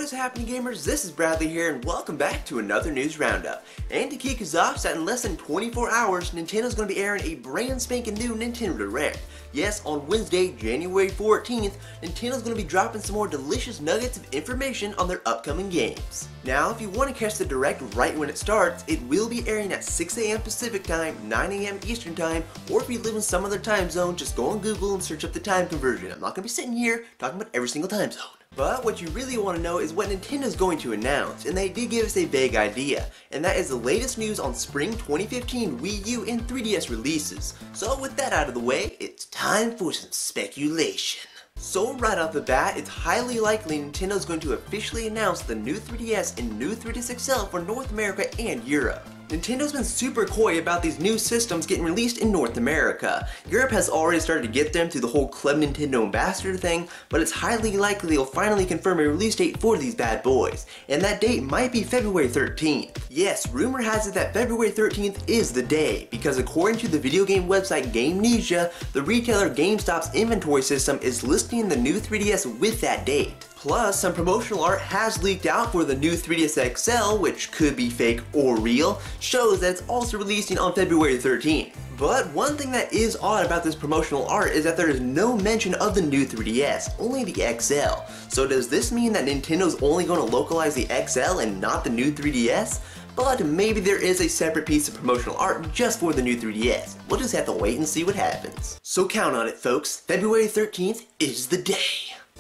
What is happening, gamers? This is Bradley here, and welcome back to another news roundup. And to kick us off, in less than 24 hours, Nintendo's going to be airing a brand spanking new Nintendo Direct. Yes, on Wednesday, January 14th, Nintendo's going to be dropping some more delicious nuggets of information on their upcoming games. Now, if you want to catch the Direct right when it starts, it will be airing at 6 a.m. Pacific Time, 9 a.m. Eastern Time, or if you live in some other time zone, just go on Google and search up the time conversion. I'm not going to be sitting here talking about every single time zone. But what you really want to know is what Nintendo's going to announce, and they did give us a vague idea, and that is the latest news on Spring 2015 Wii U and 3DS releases. So with that out of the way, it's time for some speculation. So right off the bat, it's highly likely Nintendo's going to officially announce the new 3DS and new 3DS XL for North America and Europe. Nintendo's been super coy about these new systems getting released in North America. Europe has already started to get them through the whole Club Nintendo Ambassador thing, but it's highly likely they'll finally confirm a release date for these bad boys, and that date might be February 13th. Yes, rumor has it that February 13th is the day, because according to the video game website GameNesia, the retailer GameStop's inventory system is listing the new 3DS with that date. Plus, some promotional art has leaked out for the new 3DS XL, which could be fake or real, shows that it's also releasing on February 13th. But one thing that is odd about this promotional art is that there is no mention of the new 3DS, only the XL. So does this mean that Nintendo's only going to localize the XL and not the new 3DS? But maybe there is a separate piece of promotional art just for the new 3DS. We'll just have to wait and see what happens. So count on it, folks. February 13th is the day.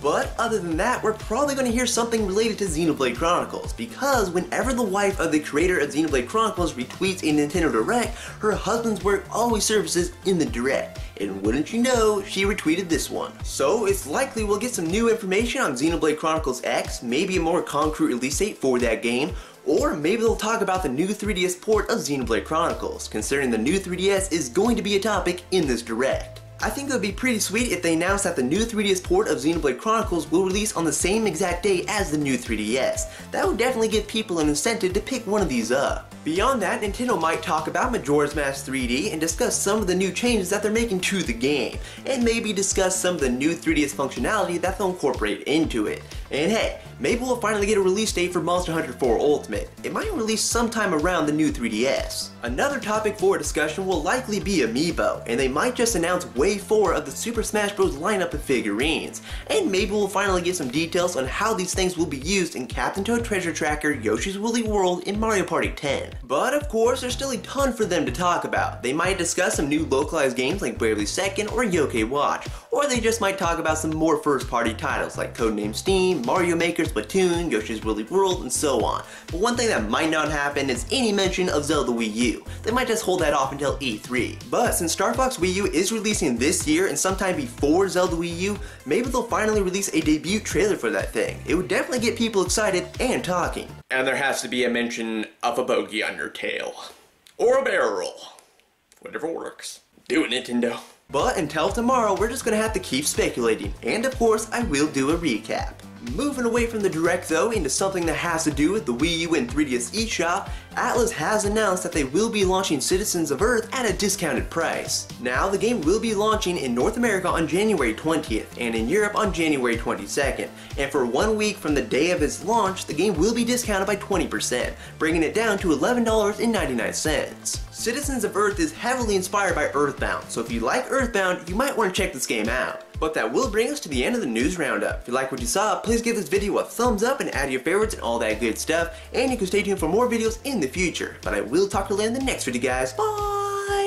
But other than that, we're probably going to hear something related to Xenoblade Chronicles, because whenever the wife of the creator of Xenoblade Chronicles retweets a Nintendo Direct, her husband's work always surfaces in the Direct. And wouldn't you know, she retweeted this one. So it's likely we'll get some new information on Xenoblade Chronicles X, maybe a more concrete release date for that game, or maybe they'll talk about the new 3DS port of Xenoblade Chronicles, considering the new 3DS is going to be a topic in this Direct. I think it would be pretty sweet if they announced that the new 3DS port of Xenoblade Chronicles will release on the same exact day as the new 3DS. That would definitely give people an incentive to pick one of these up. Beyond that, Nintendo might talk about Majora's Mask 3D and discuss some of the new changes that they're making to the game, and maybe discuss some of the new 3DS functionality that they'll incorporate into it. And hey, maybe we'll finally get a release date for Monster Hunter 4 Ultimate. It might release sometime around the new 3DS. Another topic for discussion will likely be Amiibo, and they might just announce Wave 4 of the Super Smash Bros. Lineup of figurines. And maybe we'll finally get some details on how these things will be used in Captain Toad Treasure Tracker, Yoshi's Woolly World, and Mario Party 10. But of course, there's still a ton for them to talk about. They might discuss some new localized games like Bravely Second or Yokai Watch, or they just might talk about some more first-party titles like Codename S.t.e.a.m, Mario Maker, Splatoon, Yoshi's Woolly World, and so on. But one thing that might not happen is any mention of Zelda Wii U. They might just hold that off until E3. But since Star Fox Wii U is releasing this year and sometime before Zelda Wii U, maybe they'll finally release a debut trailer for that thing. It would definitely get people excited and talking. And there has to be a mention of a bogey on your tail. Or a barrel roll. Whatever works. Do it, Nintendo. But until tomorrow, we're just gonna have to keep speculating. And of course, I will do a recap. Moving away from the Direct though into something that has to do with the Wii U and 3DS eShop, Atlas has announced that they will be launching Citizens of Earth at a discounted price. Now, the game will be launching in North America on January 20th and in Europe on January 22nd. And for 1 week from the day of its launch, the game will be discounted by 20%, bringing it down to $11.99. Citizens of Earth is heavily inspired by Earthbound, so if you like Earthbound, you might want to check this game out. But that will bring us to the end of the news roundup. If you like what you saw, please give this video a thumbs up and add your favorites and all that good stuff. And you can stay tuned for more videos in the future. But I will talk to you in the next video, guys. Bye!